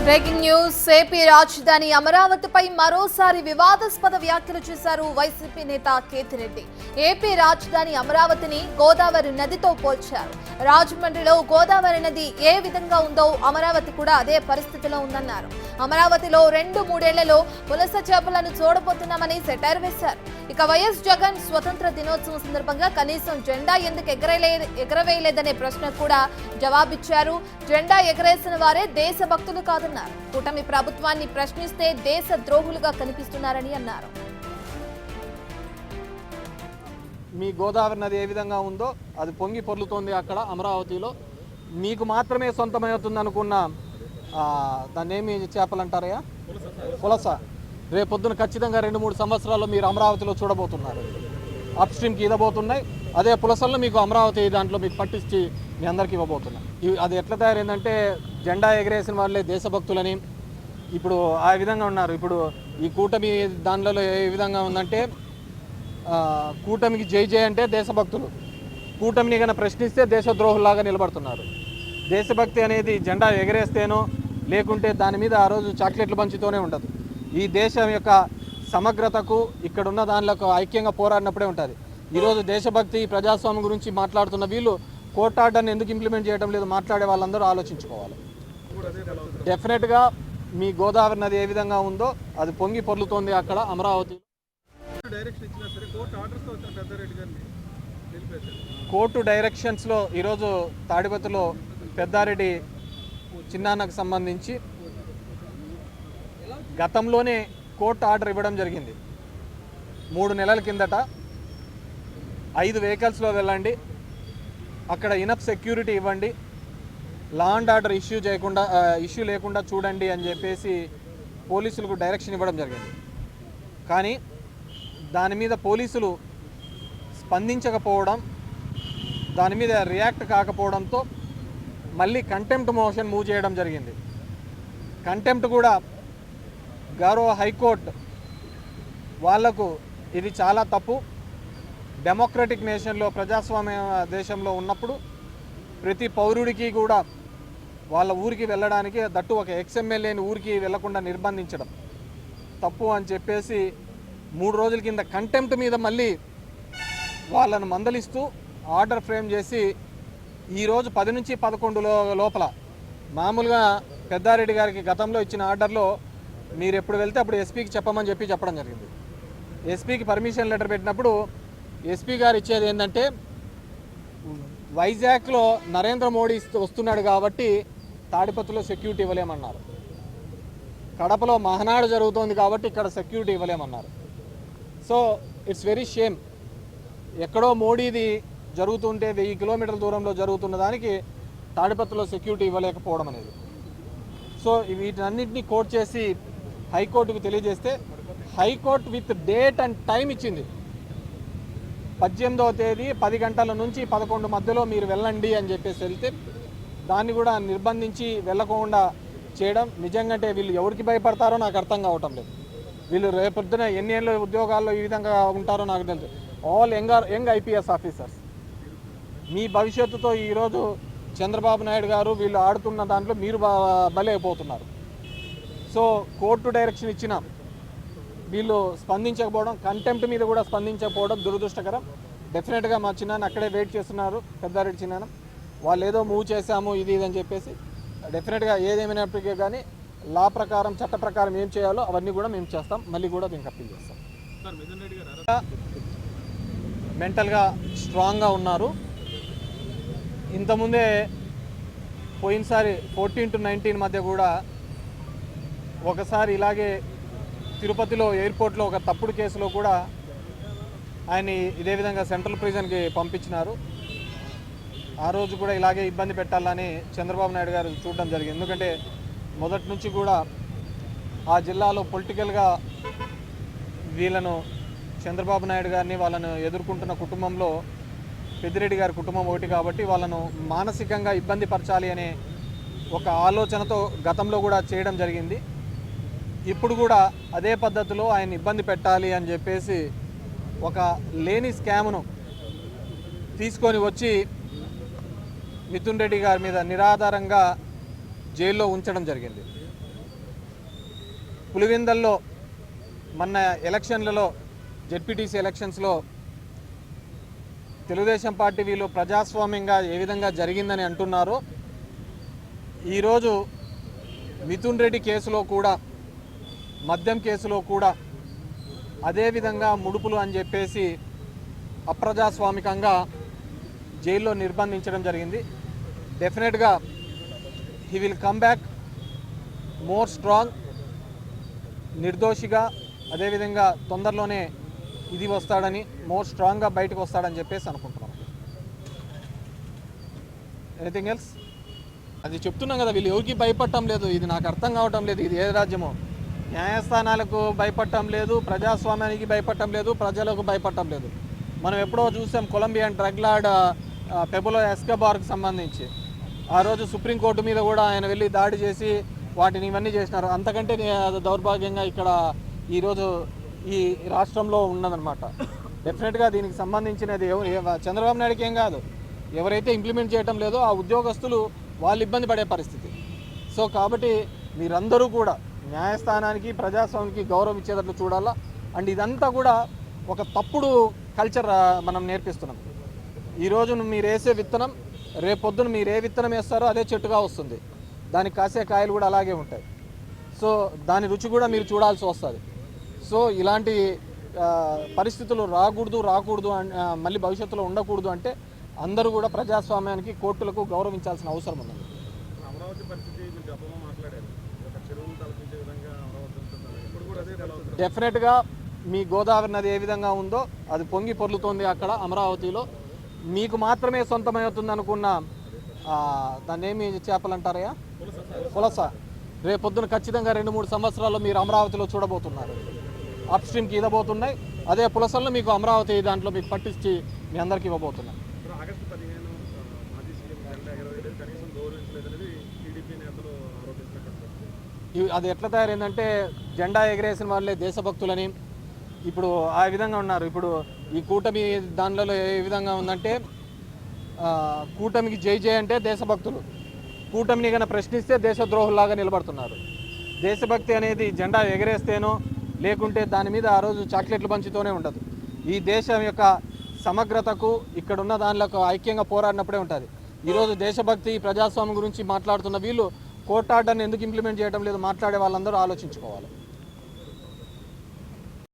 Breaking news AP రాజధాని అమరావతిపై మరోసారి వివాదాస్పద వ్యాఖ్యలు చేశారు వైసీపీ నేత కేతిరెడ్డి. ఏపీ రాజధాని అమరావతిని గోదావరి నదితో పోల్చారు. రాజమండ్రిలో గోదావరి నది ఏ విధంగా ఉందో అమరావతి కూడా అదే పరిస్థితిలో ఉందన్నారు. అమరావతిలో 2-3 ఏళ్లలో పులస చేపలను చూడబోతున్నామని సెటైర్ వేశారు. ఇక వైఎస్ జగన్ స్వతంత్ర దినోత్సవం సందర్భంగా కనీసం జెండా ఎందుకు ఎగరవేయలేదనే ప్రశ్నకు కూడా జవాబిచ్చారు. జెండా ఎగరేసిన వారే దేశభక్తులు కాదన్నారు. కూటమి ప్రభుత్వాన్ని ప్రశ్నిస్తే దేశ ద్రోహులుగా కనిపిస్తున్నారని అన్నారు. మీ గోదావరి నది ఏ విధంగా ఉందో అది పొంగి పొర్లుతోంది అక్కడ అమరావతిలో. మీకు మాత్రమే సొంతమవుతుంది అనుకున్న దాన్ని ఏమి చేపలంటారయ్యా, పులస, రేపొద్దున ఖచ్చితంగా 2-3 సంవత్సరాల్లో మీరు అమరావతిలో చూడబోతున్నారు. అప్ స్ట్రీమ్కి ఇవ్వబోతున్నాయి. అదే పులసల్లో మీకు అమరావతి దాంట్లో మీకు పట్టించి మీ అందరికీ ఇవ్వబోతున్నాయి. అది ఎట్లా తయారైందంటే జెండా ఎగరేసిన వాళ్ళే దేశభక్తులని ఇప్పుడు ఆ విధంగా ఉన్నారు. ఇప్పుడు ఈ కూటమి దానిలో ఏ విధంగా ఉందంటే కూటమికి జై జై అంటే దేశభక్తులు, కూటమిని కన్నా ప్రశ్నిస్తే దేశద్రోహుల్లాగా నిలబడుతున్నారు. దేశభక్తి అనేది జెండా ఎగరేస్తేనో లేకుంటే దాని మీద ఆ రోజు చాక్లెట్లు పంచుతూనే ఉండదు. ఈ దేశం యొక్క సమగ్రతకు ఇక్కడున్న దానిలో ఐక్యంగా పోరాడినప్పుడే ఉంటుంది. ఈరోజు దేశభక్తి ప్రజాస్వామ్యం గురించి మాట్లాడుతున్న వీళ్ళు కోర్టు ఆర్డర్ని ఎందుకు ఇంప్లిమెంట్ చేయడం లేదు మాట్లాడే వాళ్ళందరూ ఆలోచించుకోవాలి. డెఫినెట్గా మీ గోదావరి నది ఏ విధంగా ఉందో అది పొంగి పొర్లుతోంది అక్కడ అమరావతి. కోర్టు డైరెక్షన్స్లో ఈరోజు తాడిపత్రిలో పెద్దారెడ్డి చిన్నాన్నకు సంబంధించి గతంలోనే కోర్టు ఆర్డర్ ఇవ్వడం జరిగింది. 3 నెలల కిందట 5 వెహికల్స్లో వెళ్ళండి, అక్కడ ఇనఫ్ సెక్యూరిటీ ఇవ్వండి, లా అండ్ ఆర్డర్ ఇష్యూ లేకుండా చూడండి అని చెప్పేసి పోలీసులకు డైరెక్షన్ ఇవ్వడం జరిగింది. కానీ దాని మీద పోలీసులు స్పందించకపోవడం, దాని మీద రియాక్ట్ కాకపోవడంతో మళ్ళీ కంటెంప్ట్ మోషన్ మూవ్ చేయడం జరిగింది. కంటెంప్ట్ కూడా గౌరవ హైకోర్టు వాళ్లకు ఇది చాలా తప్పు, డెమోక్రటిక్ నేషన్లో ప్రజాస్వామ్య దేశంలో ఉన్నప్పుడు ప్రతి పౌరుడికి కూడా వాళ్ళ ఊరికి వెళ్ళడానికి, దట్టు ఒక ఎక్స్ఎమ్మెల్యేని ఊరికి వెళ్లకుండా నిర్బంధించడం తప్పు అని చెప్పేసి 3 రోజుల కింద కంటెంప్ట్ మీద మళ్ళీ వాళ్ళను మందలిస్తూ ఆర్డర్ ఫ్రేమ్ చేసి ఈరోజు 10 నుంచి 11 లోపల మామూలుగా పెద్దారెడ్డి గారికి గతంలో ఇచ్చిన ఆర్డర్లో మీరు ఎప్పుడు వెళ్తే అప్పుడు ఎస్పీకి చెప్పమని చెప్పడం జరిగింది. ఎస్పీకి పర్మిషన్ లెటర్ పెట్టినప్పుడు ఎస్పీ గారు ఇచ్చేది ఏంటంటే వైజాగ్లో నరేంద్ర మోడీ వస్తున్నాడు కాబట్టి తాడిపత్రిలో సెక్యూరిటీ ఇవ్వలేమన్నారు, కడపలో మహనాడు జరుగుతోంది కాబట్టి ఇక్కడ సెక్యూరిటీ ఇవ్వలేమన్నారు. So it's very shame. ఎక్కడో మోడీది జరుగుతుంటే 1000 కిలోమీటర్ల దూరంలో జరుగుతున్న దానికి తాడిపత్రిలో సెక్యూరిటీ ఇవ్వలేకపోవడం అనేది. సో వీటన్నింటినీ కోర్టు చేసి హైకోర్టుకు తెలియజేస్తే high court with date and time ఇచ్చింది. 18వ తేదీ 10 గంటల నుంచి 11 మధ్యలో మీరు వెళ్ళండి అని చెప్పేసి వెళ్తే దాన్ని కూడా నిర్బంధించి వెళ్ళకుండా చేయడం నిజంగా వీళ్ళు ఎవరికి భయపడతారో నాకు అర్థం కావటం లేదు. వీళ్ళు రేపొద్దున ఎన్ని ఏళ్ళ ఉద్యోగాల్లో ఈ విధంగా ఉంటారో నాకు తెలుసు. All young IPS officers. మీ భవిష్యత్తుతో ఈరోజు చంద్రబాబు నాయుడు గారు వీళ్ళు ఆడుతున్న దాంట్లో మీరు బలైపోతున్నారు. సో కోర్టు డైరెక్షన్ ఇచ్చిన వీళ్ళు స్పందించకపోవడం, కంటెంప్ట్ మీద కూడా స్పందించకపోవడం దురదృష్టకరం. డెఫినెట్గా మా చిన్నాన్న అక్కడే వెయిట్ చేస్తున్నారు, పెద్దారెడ్డి చిన్నాన్న. వాళ్ళు ఏదో మూవ్ చేశాము ఇది అని చెప్పేసి డెఫినెట్గా ఏదేమైనప్పటికీ కానీ లా ప్రకారం చట్ట ప్రకారం ఏం చేయాలో అవన్నీ కూడా మేము చేస్తాం. మళ్ళీ కూడా దీనికి అప్పీల్ చేస్తాం. మెంటల్గా స్ట్రాంగ్గా ఉన్నారు. ఇంతకుముందే పోయినసారి 14-19 మధ్య కూడా ఒకసారి ఇలాగే తిరుపతిలో ఎయిర్పోర్ట్లో ఒక తప్పుడు కేసులో కూడా ఆయన్ని ఇదే విధంగా సెంట్రల్ ప్రిజన్కి పంపించినారు. ఆ రోజు కూడా ఇలాగే ఇబ్బంది పెట్టాలని చంద్రబాబు నాయుడు గారు చూడడం జరిగింది. ఎందుకంటే మొదటి నుంచి కూడా ఆ జిల్లాలో పొలిటికల్గా వీళ్ళను చంద్రబాబు నాయుడు గారిని వాళ్ళను ఎదుర్కొంటున్న కుటుంబంలో పెద్దిరెడ్డి గారి కుటుంబం ఒకటి కాబట్టి వాళ్ళను మానసికంగా ఇబ్బంది పరచాలి అనే ఒక ఆలోచనతో గతంలో కూడా చేయడం జరిగింది. ఇప్పుడు కూడా అదే పద్ధతిలో ఆయన ఇబ్బంది పెట్టాలి అని చెప్పేసి ఒక లేని స్కామ్ను తీసుకొని వచ్చి మిథున్ రెడ్డి గారి మీద నిరాధారంగా జైల్లో ఉంచడం జరిగింది. పులివెందల్లో మొన్న ఎలక్షన్లలో జెడ్పీటీసీ ఎలక్షన్స్లో తెలుగుదేశం పార్టీ వీళ్ళు ప్రజాస్వామ్యంగా ఏ విధంగా జరిగిందని అంటున్నారో ఈరోజు మిథున్ రెడ్డి కేసులో కూడా, మద్యం కేసులో కూడా అదేవిధంగా ముడుపులు అని చెప్పేసి అప్రజాస్వామికంగా జైల్లో నిర్బంధించడం జరిగింది. డెఫినెట్గా he will come back more strong, నిర్దోషిగా, అదేవిధంగా తొందరలోనే ఇది వస్తాడని, మోర్ స్ట్రాంగ్గా బయటకు వస్తాడని చెప్పేసి అనుకుంటున్నాం. Anything else? అది చెప్తున్నాం కదా, వీళ్ళు ఎవరికి భయపడటం లేదు. ఇది నాకు అర్థం కావటం లేదు. ఇది ఏ రాజ్యమో? న్యాయస్థానాలకు భయపడటం లేదు, ప్రజాస్వామ్యానికి భయపడటం లేదు, ప్రజలకు భయపడటం లేదు. మనం ఎప్పుడో చూసాం కొలంబియన్ డ్రగ్ లార్డ్ పెబులో ఎస్కోబార్కి సంబంధించి. ఆ రోజు సుప్రీంకోర్టు మీద కూడా ఆయన వెళ్ళి దాడి చేసి వాటిని ఇవన్నీ చేసినారు. అంతకంటే దౌర్భాగ్యంగా ఇక్కడ ఈరోజు ఈ రాష్ట్రంలో ఉన్నదన్నమాట. డెఫినెట్గా దీనికి సంబంధించినది చంద్రబాబు నాయుడుకి ఏం కాదు, ఎవరైతే ఇంప్లిమెంట్ చేయటం లేదో ఆ ఉద్యోగస్తులు వాళ్ళు ఇబ్బంది పడే పరిస్థితి. సో కాబట్టి మీరందరూ కూడా న్యాయస్థానానికి, ప్రజాస్వామ్యానికి గౌరవం ఇచ్చేటట్లు చూడాలా. అండ్ ఇదంతా కూడా ఒక తప్పుడు కల్చర్ మనం నేర్పిస్తున్నాం. ఈరోజు మీరు వేసే విత్తనం రేపొద్దున మీరు ఏ విత్తనం వేస్తారో అదే చెట్టుగా వస్తుంది. దానికి కాసే కాయలు కూడా అలాగే ఉంటాయి. సో దాని రుచి కూడా మీరు చూడాల్సి వస్తుంది. సో ఇలాంటి పరిస్థితులు రాకూడదు మళ్ళీ భవిష్యత్తులో ఉండకూడదు అంటే అందరూ కూడా ప్రజాస్వామ్యానికి, కోర్టులకు గౌరవించాల్సిన అవసరం ఉంది. డెఫినెట్గా మీ గోదావరి నది ఏ విధంగా ఉందో అది పొంగి పొర్లుతోంది అక్కడ అమరావతిలో. మీకు మాత్రమే సొంతమవుతుంది అనుకున్న దాన్ని ఏమి చేపలు అంటారయ్యా, పులస, రేపొద్దున ఖచ్చితంగా 2-3 సంవత్సరాల్లో మీరు అమరావతిలో చూడబోతున్నారు. అప్ స్ట్రీమ్కి ఇవ్వబోతున్నాయి. అదే పులసలను మీకు అమరావతి దాంట్లో మీకు పట్టించి మీ అందరికీ ఇవ్వబోతున్నాయి. అది ఎట్లా తయారైందంటే జెండా ఎగరేసిన వాళ్ళే దేశభక్తులని ఇప్పుడు ఆ విధంగా ఉన్నారు. ఇప్పుడు ఈ కూటమి దానిలో ఏ విధంగా ఉందంటే కూటమికి జై జై అంటే దేశభక్తులు, కూటమిని కన్నా ప్రశ్నిస్తే దేశద్రోహుల్లాగా నిలబడుతున్నారు. దేశభక్తి అనేది జెండా ఎగరేస్తేనో లేకుంటే దాని మీద ఆ రోజు చాక్లెట్లు పంచుతూనే ఉండదు. ఈ దేశం యొక్క సమగ్రతకు ఇక్కడున్న దానిలో ఐక్యంగా పోరాడినప్పుడే ఉంటుంది. ఈరోజు దేశభక్తి, ప్రజాస్వామ్యం గురించి మాట్లాడుతున్న వీళ్ళు కోర్టు ఆర్డర్ని ఎందుకు ఇంప్లిమెంట్ చేయడం లేదు మాట్లాడే వాళ్ళందరూ ఆలోచించుకోవాలి.